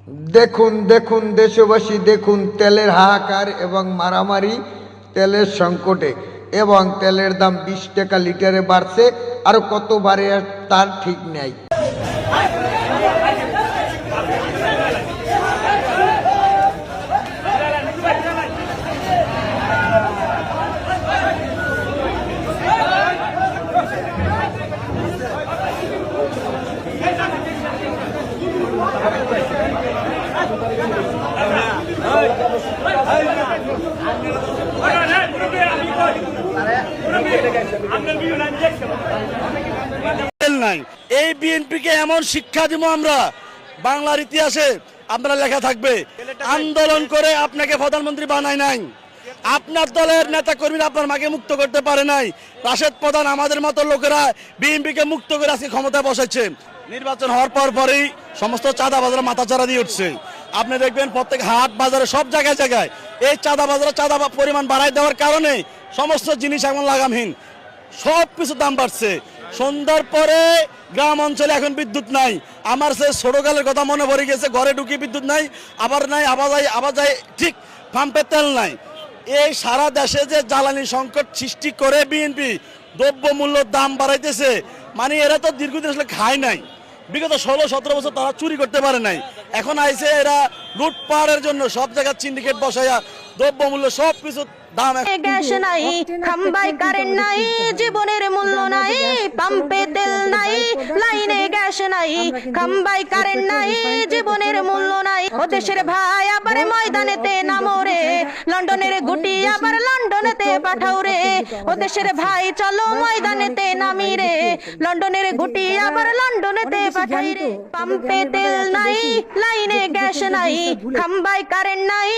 দেখুন দেখুন দেশবাসী দেখুন, তেলের হাহাকার এবং মারামারি, তেলের সংকটে, এবং তেলের দাম 20 টাকা লিটারে বাড়ছে, আর কত বাড়ে তার ঠিক নেই। নাই এই বিএনপিকে এমন শিক্ষা দিব আমরা, বাংলার ইতিহাসে আমরা লেখা থাকবে আন্দোলন করে আপনাকে প্রধানমন্ত্রী বানায় নাই, আপনার দলের নেতা কর্মীরা আপনার মাকে মুক্ত করতে পারে নাই, রাশেদ প্রধান আমাদের মতো লোকেরা বিএনপিকে মুক্ত করে আজকে ক্ষমতায় বসাচ্ছে। নির্বাচন হওয়ার পরই সমস্ত চাঁদাবাজারে মাথাচাড়া দিয়ে উঠছে। আপনি দেখবেন প্রত্যেক হাট বাজারে সব জায়গায় জায়গায় এই চাঁদাবাজারে চাঁদা পরিমাণ বাড়াই দেওয়ার কারণে সমস্ত জিনিস এখন লাগামহীন, সব কিছু দাম বাড়ছে। সন্ধ্যার পরে গ্রাম অঞ্চলে এখন বিদ্যুৎ নাই, আমার সে ছোটকালের কথা মনে পড়ে গেছে, ঘরে ঢুকি বিদ্যুৎ নাই, আবার নাই আবার যায়, ঠিক পাম্পে তেল নাই। এই সারা দেশে যে জ্বালানি সংকট সৃষ্টি করে বিএনপি দ্রব্য মূল্যের দাম বাড়াইতেছে, মানে এরা তো দীর্ঘদিন আসলে খায় নাই, বিগত 16-17 বছর তারা চুরি করতে পারে নাই, এখন আইছে এরা লুটপাটের জন্য সব জায়গায় সিন্ডিকেট বসাইয়া দ্রব্য মূল্য সব কিছু দাম। গ্যাস নাই, খাম্বাই কারেন্ট নাই, জীবনের মূল্য নাই, পাম্পে তেল নাই, লাইনে গ্যাস নাই, খাম্বাই কারেন্ট নাই, জীবনের মূল্য নাই। ও দেশের ভাই আবার ময়দানেতে নামো রে, লন্ডনের গুটি আবার লন্ডনেতে পাঠাও রে। ও দেশের ভাই চলো ময়দানেতে নামি রে, লন্ডনের গুটি আবার লন্ডনেতে পাঠাই রে। পাম্পে তেল নাই, লাইনে গ্যাস নাই, খাম্বাই কারেন্ট নাই।